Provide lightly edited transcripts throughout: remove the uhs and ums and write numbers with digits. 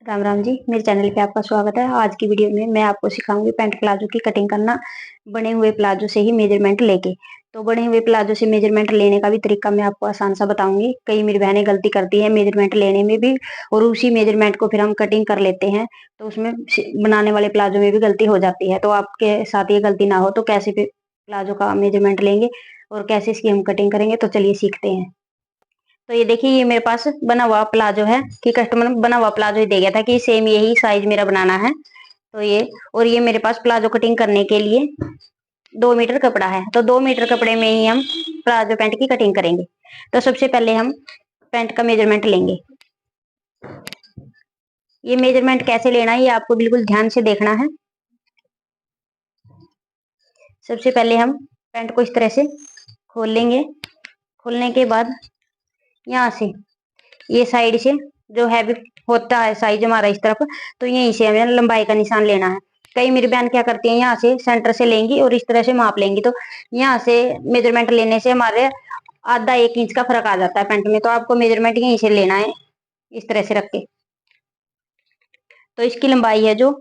राम राम जी, मेरे चैनल पे आपका स्वागत है। आज की वीडियो में मैं आपको सिखाऊंगी पैंट प्लाजो की कटिंग करना बने हुए प्लाजो से ही मेजरमेंट लेके। तो बने हुए प्लाजो से मेजरमेंट लेने का भी तरीका मैं आपको आसान सा बताऊंगी। कई मेरी बहनें गलती करती है मेजरमेंट लेने में भी, और उसी मेजरमेंट को फिर हम कटिंग कर लेते हैं, तो उसमें बनाने वाले प्लाजो में भी गलती हो जाती है। तो आपके साथ ये गलती ना हो तो कैसे प्लाजो का मेजरमेंट लेंगे और कैसे इसकी हम कटिंग करेंगे, तो चलिए सीखते हैं। तो ये देखिए, ये मेरे पास बना हुआ प्लाजो है कि कस्टमर बना हुआ प्लाजो ही दे गया था कि सेम यही साइज मेरा बनाना है। तो ये, और ये मेरे पास प्लाजो कटिंग करने के लिए 2 मीटर कपड़ा है। तो 2 मीटर कपड़े में ही हम प्लाजो पैंट की कटिंग करेंगे। तो सबसे पहले हम पैंट का मेजरमेंट लेंगे। ये मेजरमेंट कैसे लेना है ये आपको बिल्कुल ध्यान से देखना है। सबसे पहले हम पैंट को इस तरह से खोल लेंगे। खोलने के बाद यहाँ से ये साइड से जो हैवी होता है साइज हमारा इस तरफ, तो यहीं से हमें लंबाई का निशान लेना है। कई मेरी बहन क्या करती है, यहाँ से सेंटर से लेंगी और इस तरह से माप लेंगी। तो यहाँ से मेजरमेंट लेने से हमारे आधा 1 इंच का फर्क आ जाता है पैंट में। तो आपको मेजरमेंट यहीं से लेना है, इस तरह से रख के। तो इसकी लंबाई है जो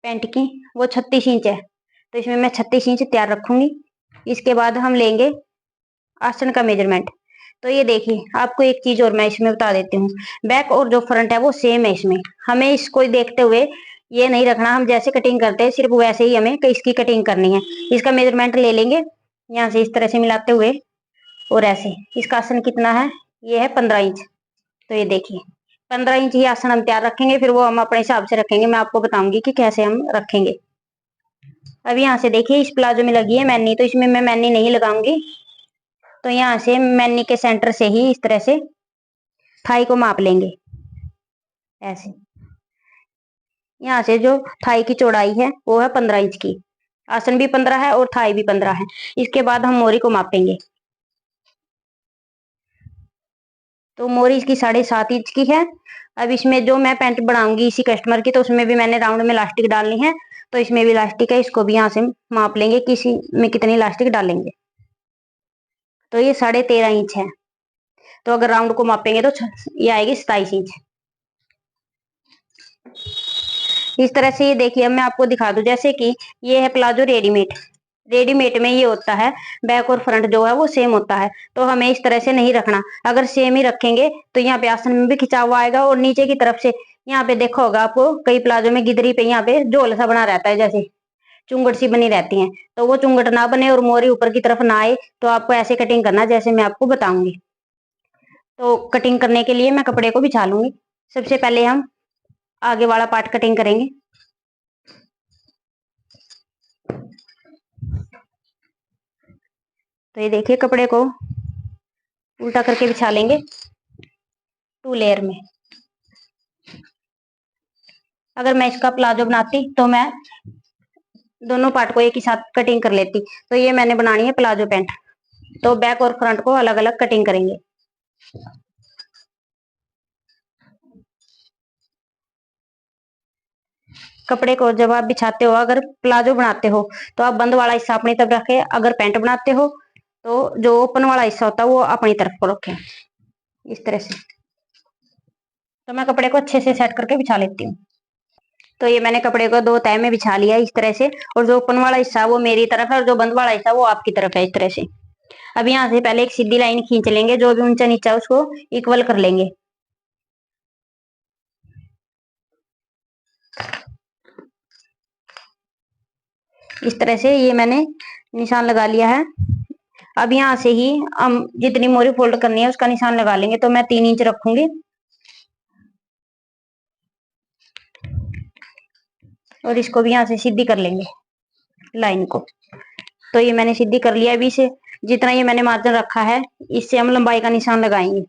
पैंट की, वो 36 इंच है। तो इसमें मैं 36 इंच तैयार रखूंगी। इसके बाद हम लेंगे आसन का मेजरमेंट। तो ये देखिए, आपको एक चीज और मैं इसमें बता देती हूँ। बैक और जो फ्रंट है वो सेम है इसमें। हमें इसको देखते हुए ये नहीं रखना, हम जैसे कटिंग करते हैं सिर्फ वैसे ही हमें इसकी कटिंग करनी है। इसका मेजरमेंट ले लेंगे यहाँ से इस तरह से मिलाते हुए, और ऐसे। इसका आसन कितना है, ये है 15 इंच। तो ये देखिए, 15 इंच ही आसन हम तैयार रखेंगे, फिर वो हम अपने हिसाब से रखेंगे। मैं आपको बताऊंगी कि कैसे हम रखेंगे। अब यहाँ से देखिए, इस प्लाजो में लगी है मैनी, तो इसमें मैं मैनी नहीं लगाऊंगी। तो यहाँ से मैनी के सेंटर से ही इस तरह से थाई को माप लेंगे, ऐसे। यहाँ से जो थाई की चौड़ाई है वो है 15 इंच की। आसन भी 15 है और थाई भी 15 है। इसके बाद हम मोरी को मापेंगे। तो मोरी इसकी 7.5 इंच की है। अब इसमें जो मैं पैंट बनाऊंगी इसी कस्टमर की, तो उसमें भी मैंने राउंड में इलास्टिक डालनी है। तो इसमें भी इलास्टिक है, इसको भी यहाँ से माप लेंगे कि इसी में कितनी इलास्टिक डालेंगे। तो ये 13.5 इंच है। तो अगर राउंड को मापेंगे तो ये आएगी 27 इंच। इस तरह से ये देखिए, अब मैं आपको दिखा दूं, जैसे कि ये है प्लाजो रेडीमेड। रेडीमेड में ये होता है, बैक और फ्रंट जो है वो सेम होता है। तो हमें इस तरह से नहीं रखना। अगर सेम ही रखेंगे तो यहाँ पे आसन में भी खिंचाव आएगा, और नीचे की तरफ से यहाँ पे देखो होगा आपको, कई प्लाजो में गिदरी पे यहाँ पे झोल सा बना रहता है, जैसे चुंगट सी बनी रहती है। तो वो चुंगट ना बने और मोरी ऊपर की तरफ ना आए, तो आपको ऐसे कटिंग करना जैसे मैं आपको बताऊंगी। तो कटिंग करने के लिए मैं कपड़े को बिछा लूंगी। सबसे पहले हम आगे वाला पार्ट कटिंग करेंगे। तो ये देखिए, कपड़े को उल्टा करके बिछा लेंगे 2 लेयर में। अगर मैं इसका प्लाजो बनाती तो मैं दोनों पार्ट को एक ही साथ कटिंग कर लेती। तो ये मैंने बनानी है प्लाजो पैंट, तो बैक और फ्रंट को अलग अलग कटिंग करेंगे। कपड़े को जब आप बिछाते हो, अगर प्लाजो बनाते हो तो आप बंद वाला हिस्सा अपनी तरफ रखें। अगर पैंट बनाते हो तो जो ओपन वाला हिस्सा होता है वो अपनी तरफ को रखें, इस तरह से। तो मैं कपड़े को अच्छे से सेट करके बिछा लेती हूँ। तो ये मैंने कपड़े को 2 तह में बिछा लिया इस तरह से, और जो ओपन वाला हिस्सा वो मेरी तरफ है और जो बंद वाला हिस्सा वो आपकी तरफ है, इस तरह से। अब यहाँ से पहले एक सीधी लाइन खींच लेंगे, जो भी ऊंचा नीचा उसको इक्वल कर लेंगे। इस तरह से ये मैंने निशान लगा लिया है। अब यहाँ से ही हम जितनी मोरी फोल्ड करनी है उसका निशान लगा लेंगे। तो मैं 3 इंच रखूंगी, और इसको भी यहाँ से सीधी कर लेंगे लाइन को। तो ये मैंने सीधी कर लिया। अभी से जितना ये मैंने मार्जिन रखा है, इससे हम लंबाई का निशान लगाएंगे।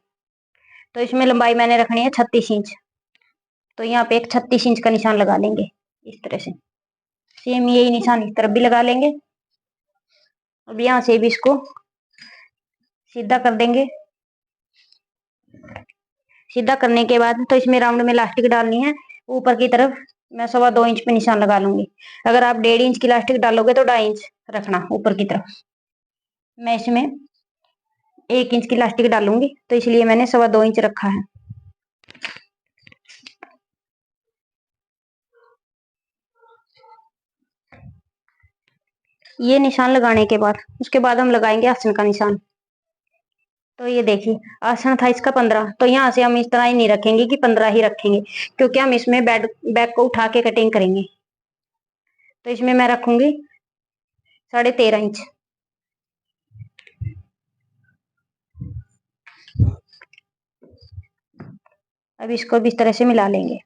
तो इसमें लंबाई मैंने रखनी है 36 इंच। तो यहाँ पे एक 36 इंच का निशान लगा लेंगे, इस तरह से। सेम यही निशान इस तरफ भी लगा लेंगे। अब यहाँ से भी इसको सीधा कर देंगे। सीधा करने के बाद तो इसमें राउंड में इलास्टिक डालनी है ऊपर की तरफ। मैं 2.25 इंच पे निशान लगा लूंगी। अगर आप 1.5 इंच की इलास्टिक डालोगे तो 2.5 इंच रखना ऊपर की तरफ। मैं इसमें 1 इंच की इलास्टिक डालूंगी, तो इसलिए मैंने 2.25 इंच रखा है। ये निशान लगाने के बाद उसके बाद हम लगाएंगे आसन का निशान। तो ये देखिए आसन था इसका 15, तो यहाँ से हम इस तरह ही नहीं रखेंगे कि 15 ही रखेंगे, क्योंकि हम इसमें बैक को उठा के कटिंग करेंगे। तो इसमें मैं रखूंगी 13.5 इंच। अब इसको भी इस तरह से मिला लेंगे।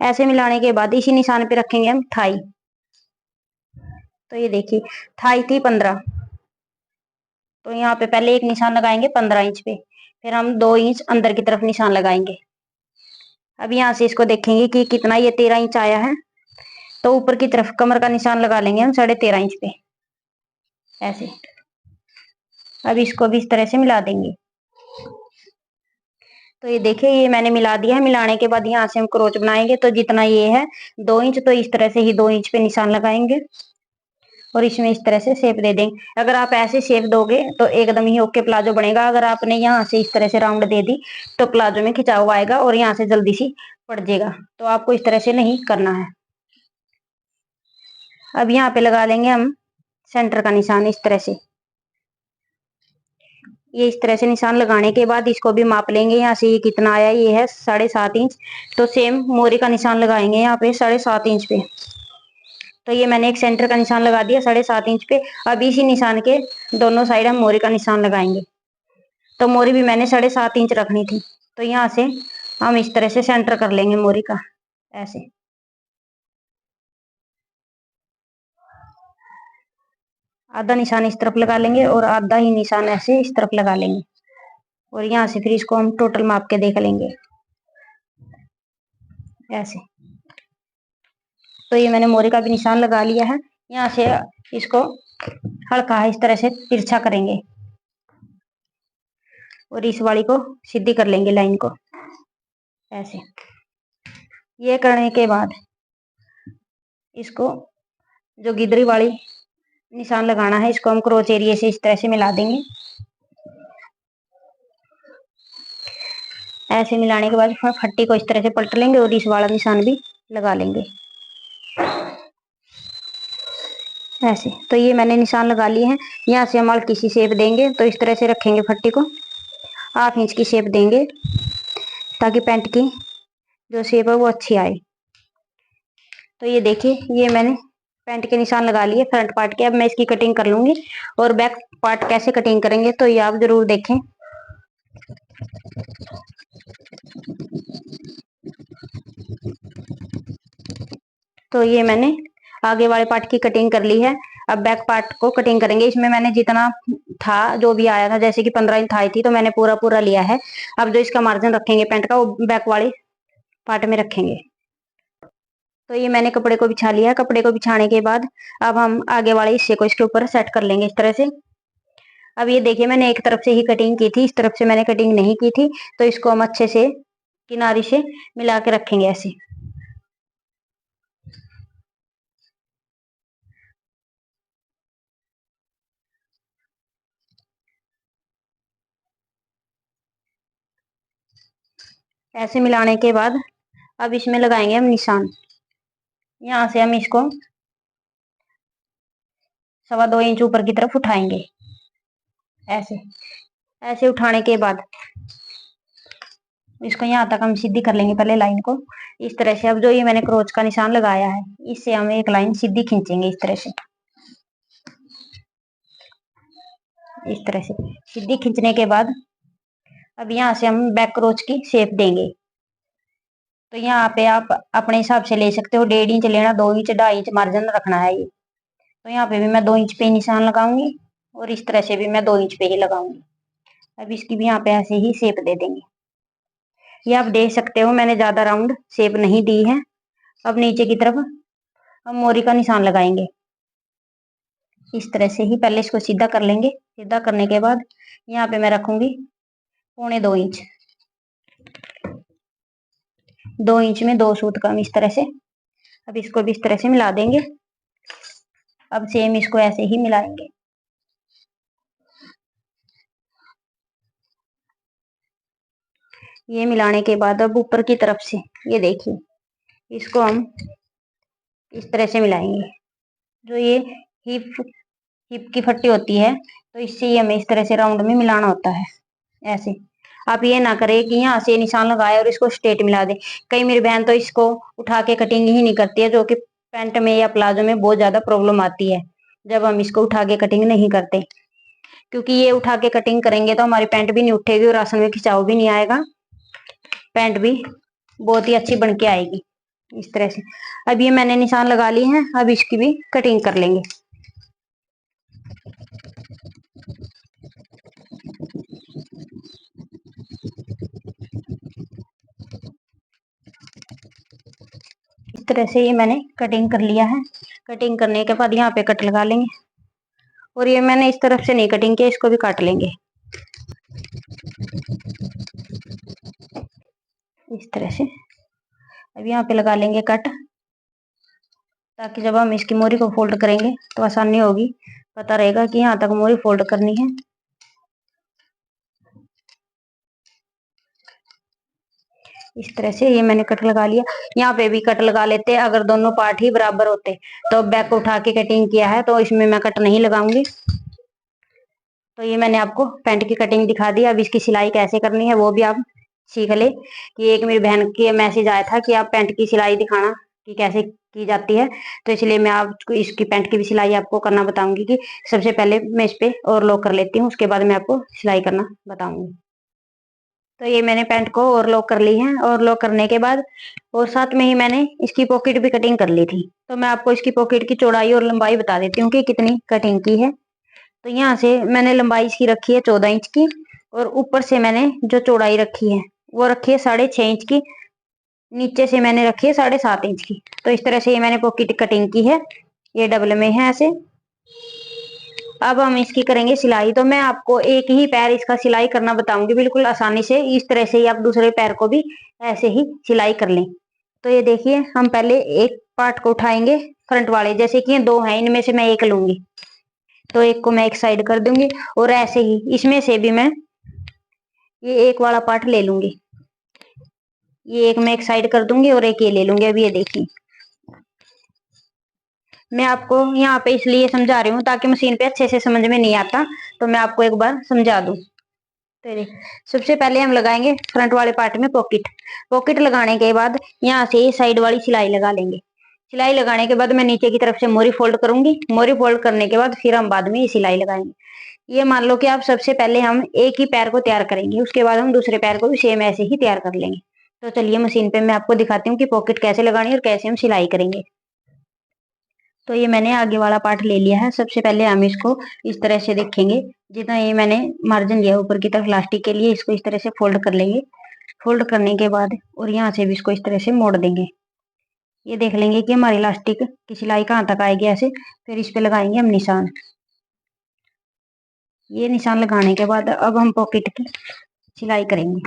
ऐसे मिलाने के बाद इसी निशान पे रखेंगे हम थाई। तो ये देखिए थाई थी 15, तो यहाँ पे पहले एक निशान लगाएंगे 15 इंच पे, फिर हम 2 इंच अंदर की तरफ निशान लगाएंगे। अब यहाँ से इसको देखेंगे कि कितना, ये 13 इंच आया है, तो ऊपर की तरफ कमर का निशान लगा लेंगे हम 13.5 इंच पे ऐसे। अब इसको भी इस तरह से मिला देंगे। तो ये देखिए ये मैंने मिला दिया है। मिलाने के बाद यहाँ से हम क्रोच बनाएंगे, तो जितना ये है 2 इंच, तो इस तरह से ही 2 इंच पे निशान लगाएंगे और इसमें इस तरह से शेप दे देंगे। अगर आप ऐसे शेप दोगे तो एकदम ही ओके प्लाजो बनेगा। अगर आपने यहाँ से इस तरह से राउंड दे दी तो प्लाजो में खिंचाव आएगा और यहाँ से जल्दी सी पड़ जाएगा, तो आपको इस तरह से नहीं करना है। अब यहाँ पे लगा लेंगे हम सेंटर का निशान इस तरह से। ये इस तरह से निशान लगाने के बाद इसको भी माप लेंगे। यहाँ से ये कितना आया, ये है 7.5 इंच, तो सेम मोरी का निशान लगाएंगे यहाँ पे 7.5 इंच पे। तो ये मैंने एक सेंटर का निशान लगा दिया 7.5 इंच पे। अब इसी निशान के दोनों साइड हम मोरी का निशान लगाएंगे। तो मोरी भी मैंने 7.5 इंच रखनी थी, तो यहाँ से हम इस तरह से सेंटर कर लेंगे मोरी का ऐसे। आधा निशान इस तरफ लगा लेंगे और आधा ही निशान ऐसे इस तरफ लगा लेंगे, और यहाँ से फिर इसको हम टोटल माप के देख लेंगे ऐसे। तो ये मैंने मोरी का भी निशान लगा लिया है। यहाँ से इसको हल्का इस तरह से तिरछा करेंगे और इस वाली को सीधी कर लेंगे लाइन को ऐसे। ये करने के बाद इसको जो गिदरी वाली निशान लगाना है, इसको हम क्रोच एरिया से इस तरह से मिला देंगे। ऐसे मिलाने के बाद फट्टी को इस तरह से पलट लेंगे और इस वाला निशान भी लगा लेंगे ऐसे। तो ये मैंने निशान लगा लिए हैं। यहाँ से हम हल्की सी शेप देंगे, तो इस तरह से रखेंगे फट्टी को, 1/2 इंच की शेप देंगे ताकि पैंट की जो शेप है वो अच्छी आए। तो ये देखिए ये मैंने पैंट के निशान लगा लिए फ्रंट पार्ट के। अब मैं इसकी कटिंग कर लूंगी, और बैक पार्ट कैसे कटिंग करेंगे तो ये आप जरूर देखें। तो ये मैंने आगे वाले पार्ट की कटिंग कर ली है। अब बैक पार्ट को कटिंग करेंगे। इसमें मैंने जितना था जो भी आया था, जैसे कि 15 इंच थाई थी, तो मैंने पूरा पूरा लिया है। अब जो इसका मार्जिन रखेंगे पैंट का, वो बैक वाले पार्ट में रखेंगे। तो ये मैंने कपड़े को बिछा लिया है। कपड़े को बिछाने के बाद अब हम आगे वाले हिस्से को इसके ऊपर सेट कर लेंगे इस तरह से। अब ये देखिए मैंने एक तरफ से ही कटिंग की थी, इस तरफ से मैंने कटिंग नहीं की थी, तो इसको हम अच्छे से किनारे से मिला के रखेंगे ऐसे। ऐसे मिलाने के बाद अब इसमें लगाएंगे हम निशान। यहाँ से हम इसको 2.25 इंच ऊपर की तरफ उठाएंगे ऐसे। ऐसे उठाने के बाद इसको यहाँ तक हम सीधी कर लेंगे पहले लाइन को इस तरह से। अब जो ये मैंने क्रोच का निशान लगाया है, इससे हम एक लाइन सीधी खींचेंगे इस तरह से। इस तरह से सीधी खींचने के बाद अब यहाँ से हम बैक क्रोच की शेप देंगे। तो यहाँ पे आप अपने हिसाब से ले सकते हो, 1.5 इंच लेना, 2 इंच 2.5 इंच मार्जिन रखना है ये। तो यहाँ पे भी मैं 2 इंच पे निशान लगाऊंगी और इस तरह से भी मैं 2 इंच पे ही लगाऊंगी। अब इसकी भी यहाँ पे ऐसे ही शेप दे देंगे। ये आप देख सकते हो मैंने ज्यादा राउंड शेप नहीं दी है। अब नीचे की तरफ हम मोरी का निशान लगाएंगे इस तरह से ही। पहले इसको सीधा कर लेंगे। सीधा करने के बाद यहाँ पे मैं रखूंगी 2.25 इंच। 2 इंच में 2 सूत कम इस तरह से। अब इसको भी इस तरह से मिला देंगे। अब सेम इसको ऐसे ही मिलाएंगे। ये मिलाने के बाद अब ऊपर की तरफ से ये देखिए इसको हम इस तरह से मिलाएंगे। जो ये हिप हिप की फट्टी होती है तो इससे ही हमें इस तरह से राउंड में मिलाना होता है। ऐसे आप ये ना करें कि यहाँ से निशान लगाए और इसको स्ट्रेट मिला दे। कई मेरी बहन तो इसको उठा के कटिंग ही नहीं करती है, जो कि पैंट में या प्लाजो में बहुत ज्यादा प्रॉब्लम आती है जब हम इसको उठा के कटिंग नहीं करते। क्योंकि ये उठा के कटिंग करेंगे तो हमारी पैंट भी नहीं उठेगी और आसन में खिंचाव भी नहीं आएगा, पैंट भी बहुत ही अच्छी बन के आएगी। इस तरह से अब ये मैंने निशान लगा लिए हैं, अब इसकी भी कटिंग कर लेंगे। इस तरह से ये मैंने कटिंग कर लिया है। कटिंग करने के बाद यहाँ पे कट लगा लेंगे। और ये मैंने इस तरफ से नहीं कटिंग किया, इसको भी काट लेंगे इस तरह से। अब यहाँ पे लगा लेंगे कट, ताकि जब हम इसकी मोरी को फोल्ड करेंगे तो आसानी होगी, पता रहेगा कि यहाँ तक मोरी फोल्ड करनी है। इस तरह से ये मैंने कट लगा लिया। यहाँ पे भी कट लगा लेते हैं, अगर दोनों पार्ट ही बराबर होते। तो बैक को उठा के कटिंग किया है तो इसमें मैं कट नहीं लगाऊंगी। तो ये मैंने आपको पैंट की कटिंग दिखा दी। अब इसकी सिलाई कैसे करनी है वो भी आप सीख ले। कि एक मेरी बहन के मैसेज आया था कि आप पैंट की सिलाई दिखाना कि कैसे की जाती है, तो इसलिए मैं आपको इसकी पैंट की भी सिलाई आपको करना बताऊंगी। कि सबसे पहले मैं इस पे ओवरलॉक कर लेती हूँ, उसके बाद मैं आपको सिलाई करना बताऊंगी। तो ये मैंने पैंट को ओवरलॉक कर ली है। ओवरलॉक करने के बाद और साथ में ही मैंने इसकी पॉकेट भी कटिंग कर ली थी। तो मैं आपको इसकी पॉकेट की चौड़ाई और लंबाई बता देती हूँ कि कितनी कटिंग की है। तो यहाँ से मैंने लंबाई इसकी रखी है 14 इंच की, और ऊपर से मैंने जो चौड़ाई रखी है वो रखी है 6.5 इंच की। नीचे से मैंने रखी है 7.5 इंच की। तो इस तरह से ये मैंने पॉकेट कटिंग की है। ये डबल में है ऐसे। अब हम इसकी करेंगे सिलाई। तो मैं आपको एक ही पैर इसका सिलाई करना बताऊंगी बिल्कुल आसानी से। इस तरह से ही आप दूसरे पैर को भी ऐसे ही सिलाई कर लें। तो ये देखिए, हम पहले एक पार्ट को उठाएंगे फ्रंट वाले, जैसे कि ये दो हैं, इनमें से मैं एक लूंगी। तो एक को मैं एक साइड कर दूंगी, और ऐसे ही इसमें से भी मैं ये एक वाला पार्ट ले लूंगी। ये एक मैं एक साइड कर दूंगी और एक ये ले लूंगी। अभी ये देखिए, मैं आपको यहाँ पे इसलिए समझा रही हूँ ताकि मशीन पे अच्छे से समझ में नहीं आता, तो मैं आपको एक बार समझा दूं। तो देखिए, सबसे पहले हम लगाएंगे फ्रंट वाले पार्ट में पॉकेट। पॉकेट लगाने के बाद यहाँ से साइड वाली सिलाई लगा लेंगे। सिलाई लगाने के बाद मैं नीचे की तरफ से मोरी फोल्ड करूंगी। मोरी फोल्ड करने के बाद फिर हम बाद में ये सिलाई लगाएंगे। ये मान लो कि आप सबसे पहले हम एक ही पैर को तैयार करेंगे, उसके बाद हम दूसरे पैर को भी सेम ऐसे ही तैयार कर लेंगे। तो चलिए मशीन पे मैं आपको दिखाती हूँ कि पॉकेट कैसे लगानी है और कैसे हम सिलाई करेंगे। तो ये मैंने आगे वाला पार्ट ले लिया है। सबसे पहले हम इसको इस तरह से देखेंगे। जितना ये मैंने मार्जिन लिया ऊपर की तरफ इलास्टिक के लिए, इसको इस तरह से फोल्ड कर लेंगे। फोल्ड करने के बाद और यहाँ से भी इसको इस तरह से मोड़ देंगे। ये देख लेंगे कि हमारी इलास्टिक की सिलाई कहाँ तक आएगी ऐसे। फिर इस पे लगाएंगे हम निशान। ये निशान लगाने के बाद अब हम पॉकेट की सिलाई करेंगे।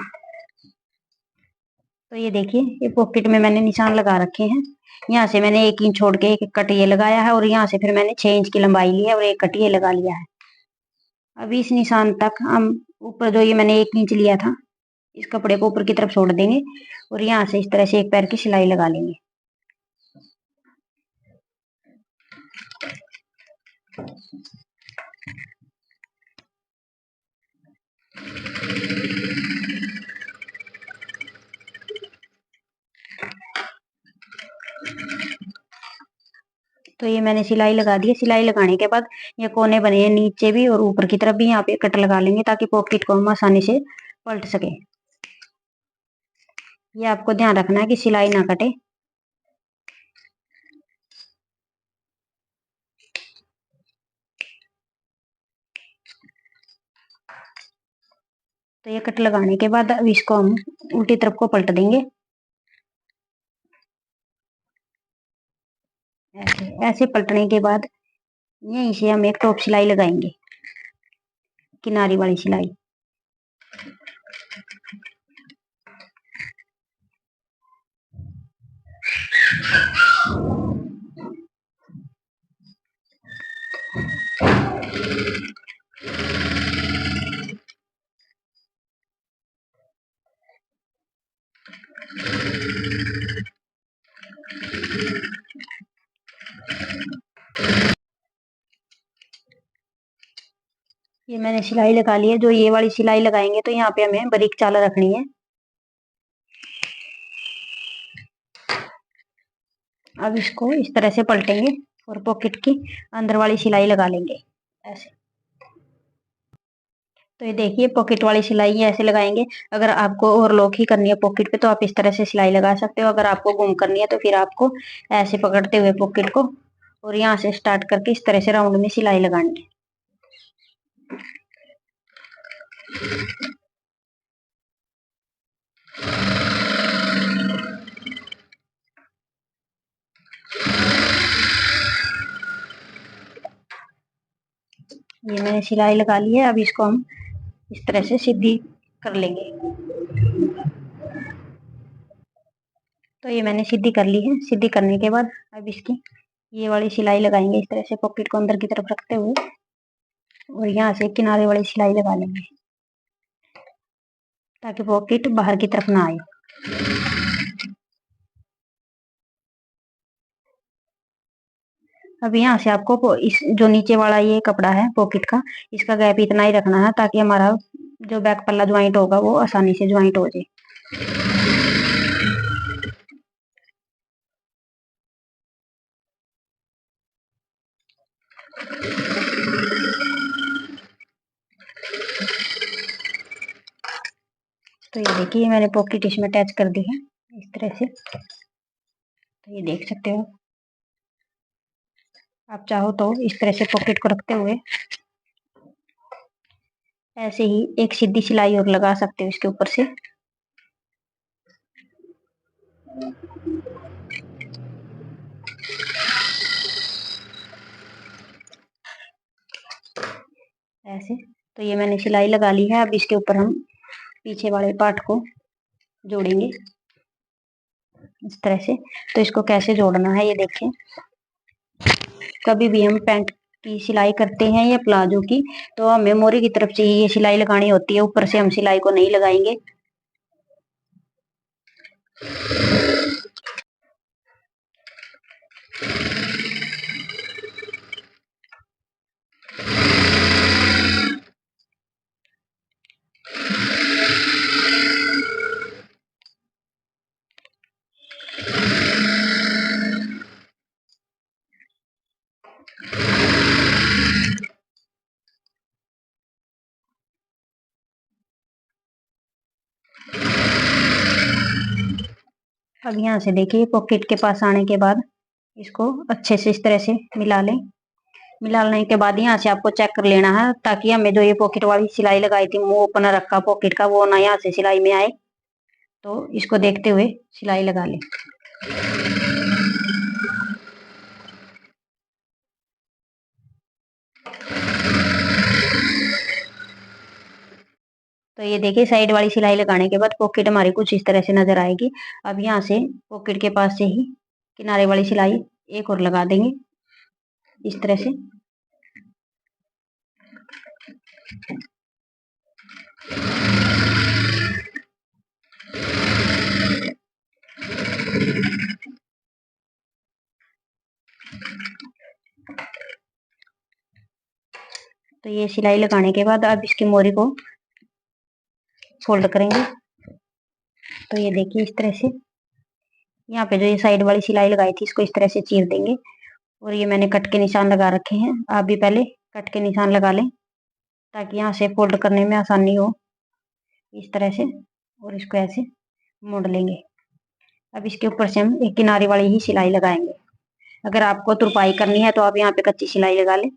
तो ये देखिए, ये पॉकेट में मैंने निशान लगा रखे हैं। यहाँ से मैंने 1 इंच छोड़ के एक कट ये लगाया है, और यहाँ से फिर मैंने 6 इंच की लंबाई ली है और एक कट ये लगा लिया है। अभी इस निशान तक हम ऊपर जो ये मैंने 1 इंच लिया था, इस कपड़े को ऊपर की तरफ छोड़ देंगे और यहाँ से इस तरह से एक पैर की सिलाई लगा लेंगे। तो ये मैंने सिलाई लगा दी है। सिलाई लगाने के बाद ये कोने बने हैं नीचे भी और ऊपर की तरफ भी, यहाँ पे कट लगा लेंगे ताकि पॉकेट को हम आसानी से पलट सके। ये आपको ध्यान रखना है कि सिलाई ना कटे। तो ये कट लगाने के बाद अब इसको हम उल्टी तरफ को पलट देंगे। ऐसे ऐसे पलटने के बाद यहीं से हम एक टॉप सिलाई लगाएंगे, किनारी वाली सिलाई। ये मैंने सिलाई लगा ली है। जो ये वाली सिलाई लगाएंगे तो यहाँ पे हमें बारीक चाल रखनी है। अब इसको इस तरह से पलटेंगे और पॉकेट की अंदर वाली सिलाई लगा लेंगे ऐसे। तो ये देखिए पॉकेट वाली सिलाई ऐसे लगाएंगे। अगर आपको और लॉक ही करनी है पॉकेट पे तो आप इस तरह से सिलाई लगा सकते हो। अगर आपको गुम करनी है तो फिर आपको ऐसे पकड़ते हुए पॉकेट को और यहाँ से स्टार्ट करके इस तरह से राउंड में सिलाई लगानी है। ये मैंने सिलाई लगा ली है। अब इसको हम इस तरह से सीधी कर लेंगे। तो ये मैंने सीधी कर ली है। सीधी करने के बाद अब इसकी ये वाली सिलाई लगाएंगे इस तरह से पॉकेट को अंदर की तरफ रखते हुए और यहाँ से किनारे वाली सिलाई लगा लेंगे ताकि पॉकेट बाहर की तरफ ना आए। अब यहाँ से आपको इस जो नीचे वाला ये कपड़ा है पॉकेट का, इसका गैप इतना ही रखना है ताकि हमारा जो बैक पल्ला ज्वाइंट होगा वो आसानी से ज्वाइंट हो जाए। तो ये देखिए मैंने पॉकेट इसमें अटैच कर दी है इस तरह से। तो ये देख सकते हो। आप चाहो तो इस तरह से पॉकेट को रखते हुए ऐसे ही एक सीधी सिलाई और लगा सकते हो इसके ऊपर से। ऐसे। तो ये मैंने सिलाई लगा ली है। अब इसके ऊपर हम पीछे वाले पार्ट को जोड़ेंगे इस तरह से। तो इसको कैसे जोड़ना है ये देखें। कभी भी हम पैंट की सिलाई करते हैं या प्लाजो की तो हमें मोरी की तरफ से ही ये सिलाई लगानी होती है। ऊपर से हम सिलाई को नहीं लगाएंगे। अब यहाँ से देखिए पॉकेट के पास आने के बाद इसको अच्छे से इस तरह से मिला लें। मिलाने के बाद यहाँ से आपको चेक कर लेना है ताकि हमें जो ये पॉकेट वाली सिलाई लगाई थी वो ओपन रखा पॉकेट का वो ना यहाँ से सिलाई में आए। तो इसको देखते हुए सिलाई लगा लें। तो ये देखिए साइड वाली सिलाई लगाने के बाद पॉकेट हमारी कुछ इस तरह से नजर आएगी। अब यहाँ से पॉकेट के पास से ही किनारे वाली सिलाई एक और लगा देंगे इस तरह से। तो ये सिलाई लगाने के बाद अब इसकी मोरी को फोल्ड करेंगे। तो ये देखिए इस तरह से यहाँ पे जो ये साइड वाली सिलाई लगाई थी इसको इस तरह से चीर देंगे और ये मैंने कट के निशान लगा रखे हैं। आप भी पहले कट के निशान लगा लें ताकि यहाँ से फोल्ड करने में आसानी हो इस तरह से। और इसको ऐसे मोड़ लेंगे। अब इसके ऊपर से हम एक किनारे वाली ही सिलाई लगाएंगे। अगर आपको तुरपाई करनी है तो आप यहाँ पे कच्ची सिलाई लगा लें।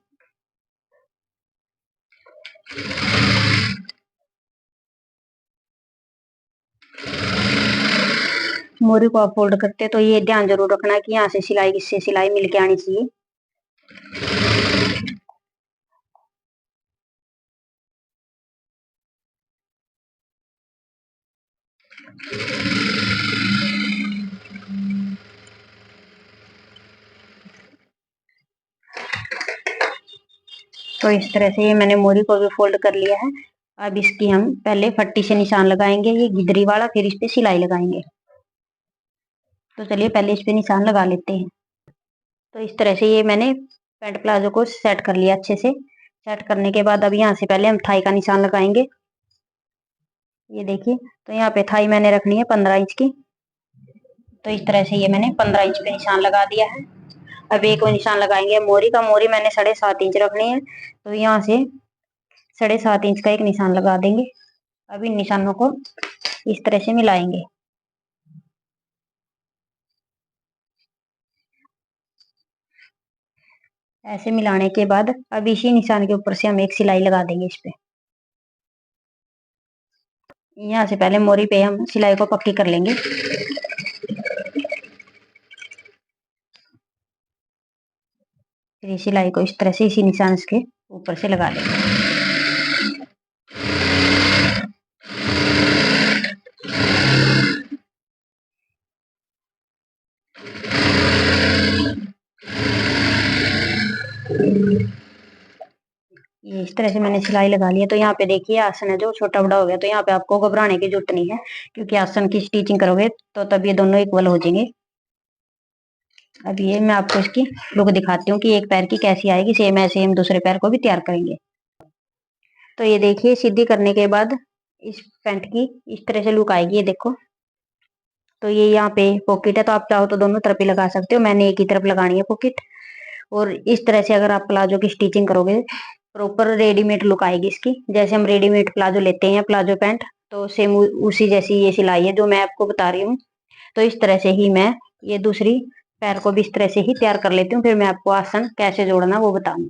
मोरी को आप फोल्ड करते तो ये ध्यान जरूर रखना कि यहाँ से सिलाई इससे सिलाई मिलके आनी चाहिए। तो इस तरह से ये मैंने मोरी को भी फोल्ड कर लिया है। अब इसकी हम पहले फट्टी से निशान लगाएंगे ये गिदरी वाला, फिर इस पे सिलाई लगाएंगे। तो चलिए पहले इस पे निशान लगा लेते हैं। तो इस तरह से ये मैंने पैंट प्लाजो को सेट कर लिया अच्छे से। सेट करने के बाद अब यहाँ से पहले हम थाई का निशान लगाएंगे। ये देखिए, तो यहाँ पे थाई मैंने रखनी है 15 इंच की। तो इस तरह से ये मैंने 15 इंच पे निशान लगा दिया है। अब एक निशान लगाएंगे मोरी का। मोरी मैंने 7.5 इंच रखनी है, तो यहाँ से 7.5 इंच का एक निशान लगा देंगे। अब इन निशानों को इस तरह से मिलाएंगे। ऐसे मिलाने के बाद अब इसी निशान के ऊपर से हम एक सिलाई लगा देंगे इस पे। यहाँ से पहले मोरी पे हम सिलाई को पक्की कर लेंगे। फिर सिलाई को इस तरह से इसी निशान के ऊपर से लगा देंगे। ये इस तरह से मैंने सिलाई लगा लिया। तो यहाँ पे देखिए आसन है जो छोटा बड़ा हो गया, तो यहाँ पे आपको घबराने की जरूरत नहीं है, क्योंकि आसन की स्टिचिंग करोगे तो तब ये दोनों इक्वल हो जाएंगे। अब ये मैं आपको इसकी लुक दिखाती हूँ कि एक पैर की कैसी आएगी। सेम ऐसे हम दूसरे पैर को भी तैयार करेंगे। तो ये देखिए, सीधी करने के बाद इस पैंट की इस तरह से लुक आएगी। ये देखो, तो ये यहाँ पे पॉकेट है, तो आप चाहो तो दोनों तरफ ही लगा सकते हो। मैंने एक ही तरफ लगानी है पॉकेट। और इस तरह से अगर आप प्लाजो की स्टिचिंग करोगे, प्रॉपर रेडीमेड लुक आएगी इसकी। जैसे हम रेडीमेड प्लाजो लेते हैं, प्लाजो पैंट, तो सेम उसी जैसी ये सिलाई है जो मैं आपको बता रही हूँ। तो इस तरह से ही मैं ये दूसरी पैर को भी इस तरह से ही तैयार कर लेती हूँ। फिर मैं आपको आसन कैसे जोड़ना वो बताऊंगी।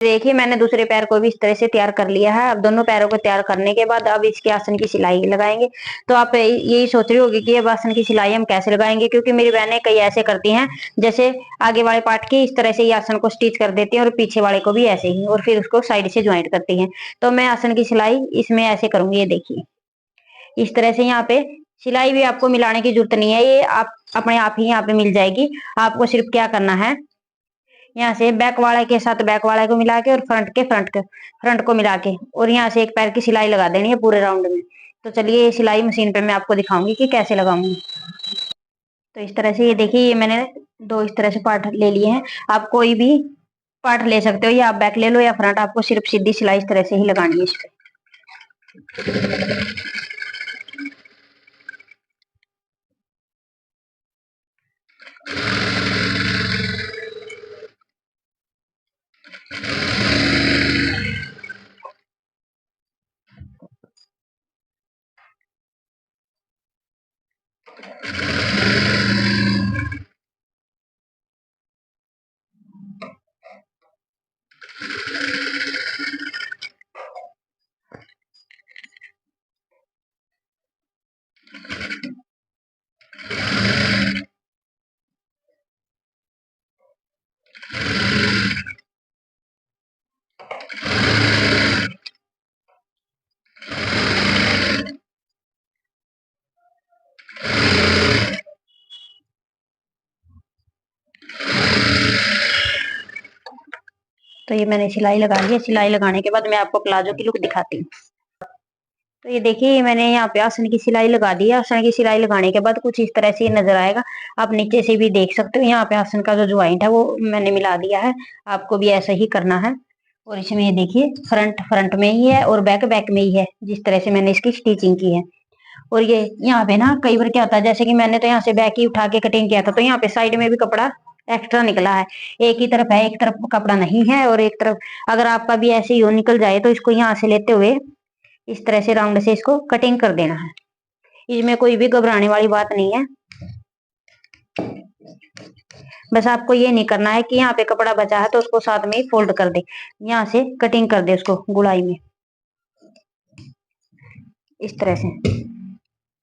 देखिए, मैंने दूसरे पैर को भी इस तरह से तैयार कर लिया है। अब दोनों पैरों को तैयार करने के बाद अब इसके आसन की सिलाई लगाएंगे। तो आप यही सोच रही होगी कि अब आसन की सिलाई हम कैसे लगाएंगे, क्योंकि मेरी बहनें कई ऐसे करती हैं, जैसे आगे वाले पार्ट की इस तरह से ये आसन को स्टिच कर देती हैं और पीछे वाले को भी ऐसे ही, और फिर उसको साइड से ज्वाइंट करती हैं। तो मैं आसन की सिलाई इसमें ऐसे करूंगी। ये देखिए, इस तरह से यहाँ पे सिलाई भी आपको मिलाने की जरूरत नहीं है, ये आप अपने आप ही यहाँ पे मिल जाएगी। आपको सिर्फ क्या करना है, यहाँ से बैक वाले के साथ बैक वाले को मिला के और फ्रंट को मिला के, और यहाँ से एक पैर की सिलाई लगा देनी है पूरे राउंड में। तो चलिए, ये सिलाई मशीन पे मैं आपको दिखाऊंगी कि कैसे लगाऊंगी। तो इस तरह से ये देखिए, ये मैंने दो इस तरह से पार्ट ले लिए हैं। आप कोई भी पार्ट ले सकते हो, या आप बैक ले लो या फ्रंट। आपको सिर्फ सीधी सिलाई इस तरह से ही लगानी है इस पे। तो ये मैंने सिलाई लगा ली है। सिलाई लगाने के बाद मैं आपको प्लाजो की लुक दिखाती हूँ। तो ये देखिए, मैंने यहाँ पे आसन की सिलाई लगा दी है। आसन की सिलाई लगाने के बाद कुछ इस तरह से ये नजर आएगा। आप नीचे से भी देख सकते हो, यहाँ पे आसन का जो ज्वाइंट है वो मैंने मिला दिया है। आपको भी ऐसा ही करना है। और इसमें ये देखिए, फ्रंट में ही है और बैक में ही है, जिस तरह से मैंने इसकी स्टिचिंग की है। और ये यहाँ पे ना कई बार क्या होता है, जैसे कि मैंने तो यहाँ से बैक ही उठा के कटिंग किया था, तो यहाँ पे साइड में भी कपड़ा एक्स्ट्रा निकला है। एक ही तरफ है, एक तरफ कपड़ा नहीं है, और एक तरफ अगर आपका भी ऐसे ही निकल जाए, तो इसको यहाँ से लेते हुए इस तरह से राउंड से इसको कटिंग कर देना है। इसमें कोई भी घबराने वाली बात नहीं है। बस आपको ये नहीं करना है कि यहाँ पे कपड़ा बचा है तो उसको साथ में फोल्ड कर दे, यहाँ से कटिंग कर दे उसको गुड़ाई में इस तरह से।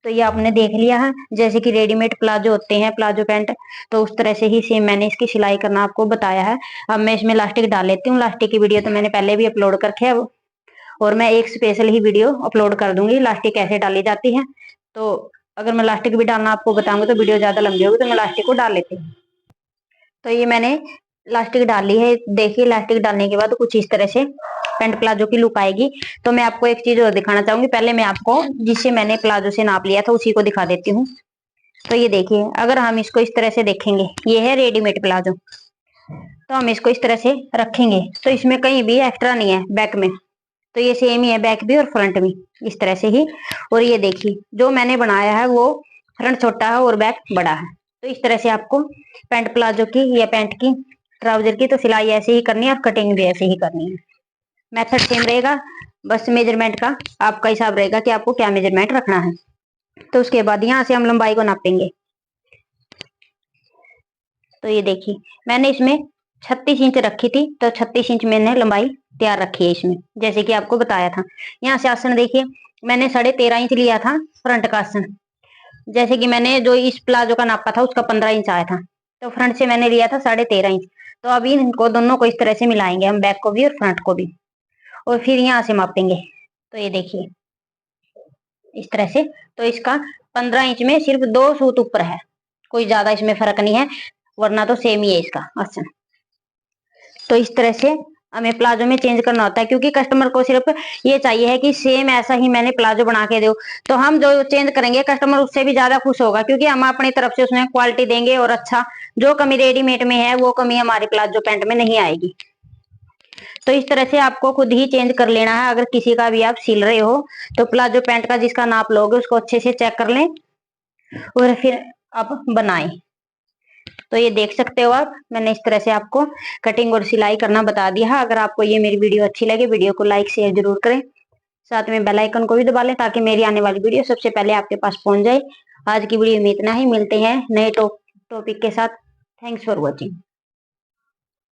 तो ये आपने देख लिया है, जैसे कि रेडीमेड प्लाजो होते हैं, प्लाजो पैंट, तो उस तरह से ही सेम मैंने इसकी सिलाई करना आपको बताया है। अब मैं इसमें लास्टिक डाल लेती हूँ। लास्टिक की वीडियो तो मैंने पहले भी अपलोड करके है, और मैं एक स्पेशल ही वीडियो अपलोड कर दूंगी लास्टिक कैसे डाली जाती है। तो अगर मैं लास्टिक भी डालना आपको बताऊंगी तो वीडियो ज्यादा लंबी होगी, तो मैं लास्टिक को डाल लेती हूँ। तो ये मैंने लास्टिक डाली है। देखिए, लास्टिक डालने के बाद कुछ इस तरह से पैंट प्लाजो की लुक आएगी। तो मैं आपको एक चीज और दिखाना चाहूंगी। पहले मैं आपको जिससे मैंने प्लाजो से नाप लिया था उसी को दिखा देती हूँ। तो ये देखिए, अगर हम इसको इस तरह से देखेंगे, ये है रेडीमेड प्लाजो। तो हम इसको इस तरह से रखेंगे, तो इसमें कहीं भी एक्स्ट्रा नहीं है बैक में, तो ये सेम ही है बैक भी और फ्रंट भी इस तरह से ही। और ये देखिए जो मैंने बनाया है वो फ्रंट छोटा है और बैक बड़ा है। तो इस तरह से आपको पैंट प्लाजो की या पैंट की ट्राउजर की तो सिलाई ऐसे ही करनी है और कटिंग भी ऐसे ही करनी है। मेथड सेम रहेगा, बस मेजरमेंट का आपका हिसाब रहेगा कि आपको क्या मेजरमेंट रखना है। तो उसके बाद यहाँ से हम लंबाई को नापेंगे। तो ये देखिए मैंने इसमें 36 इंच रखी थी, तो 36 इंच मैंने लंबाई तैयार रखी है इसमें, जैसे कि आपको बताया था। यहाँ से आसन देखिए मैंने 13.5 इंच लिया था फ्रंट का आसन, जैसे कि मैंने जो इस प्लाजो का नापा था उसका 15 इंच आया था, तो फ्रंट से मैंने लिया था 13.5 इंच। तो अभी इनको दोनों को इस तरह से मिलाएंगे हम, बैक को भी और फ्रंट को भी, और फिर यहाँ से मापेंगे। तो ये देखिए इस तरह से, तो इसका 15 इंच में सिर्फ 2 सूत ऊपर है, कोई ज्यादा इसमें फर्क नहीं है, वरना तो सेम ही है इसका आसन। तो इस तरह से हमें प्लाजो में चेंज करना होता है, क्योंकि कस्टमर को सिर्फ ये चाहिए है कि सेम ऐसा ही मैंने प्लाजो बना के दो, तो हम जो चेंज करेंगे कस्टमर उससे भी ज्यादा खुश होगा, क्योंकि हम अपनी तरफ से उसमें क्वालिटी देंगे और अच्छा, जो कमी रेडीमेड में है वो कमी हमारे प्लाजो पैंट में नहीं आएगी। तो इस तरह से आपको खुद ही चेंज कर लेना है। अगर किसी का भी आप सिल रहे हो तो प्लाजो पैंट का जिसका नाप लोगे उसको अच्छे से चेक कर लें और फिर आप बनाएं। तो ये देख सकते हो आप, मैंने इस तरह से आपको कटिंग और सिलाई करना बता दिया है। अगर आपको ये मेरी वीडियो अच्छी लगे, वीडियो को लाइक शेयर जरूर करें, साथ में बेल आइकन को भी दबा लें ताकि मेरी आने वाली वीडियो सबसे पहले आपके पास पहुंच जाए। आज की वीडियो में इतना ही, मिलते हैं नए टॉपिक के साथ। Thanks for watching.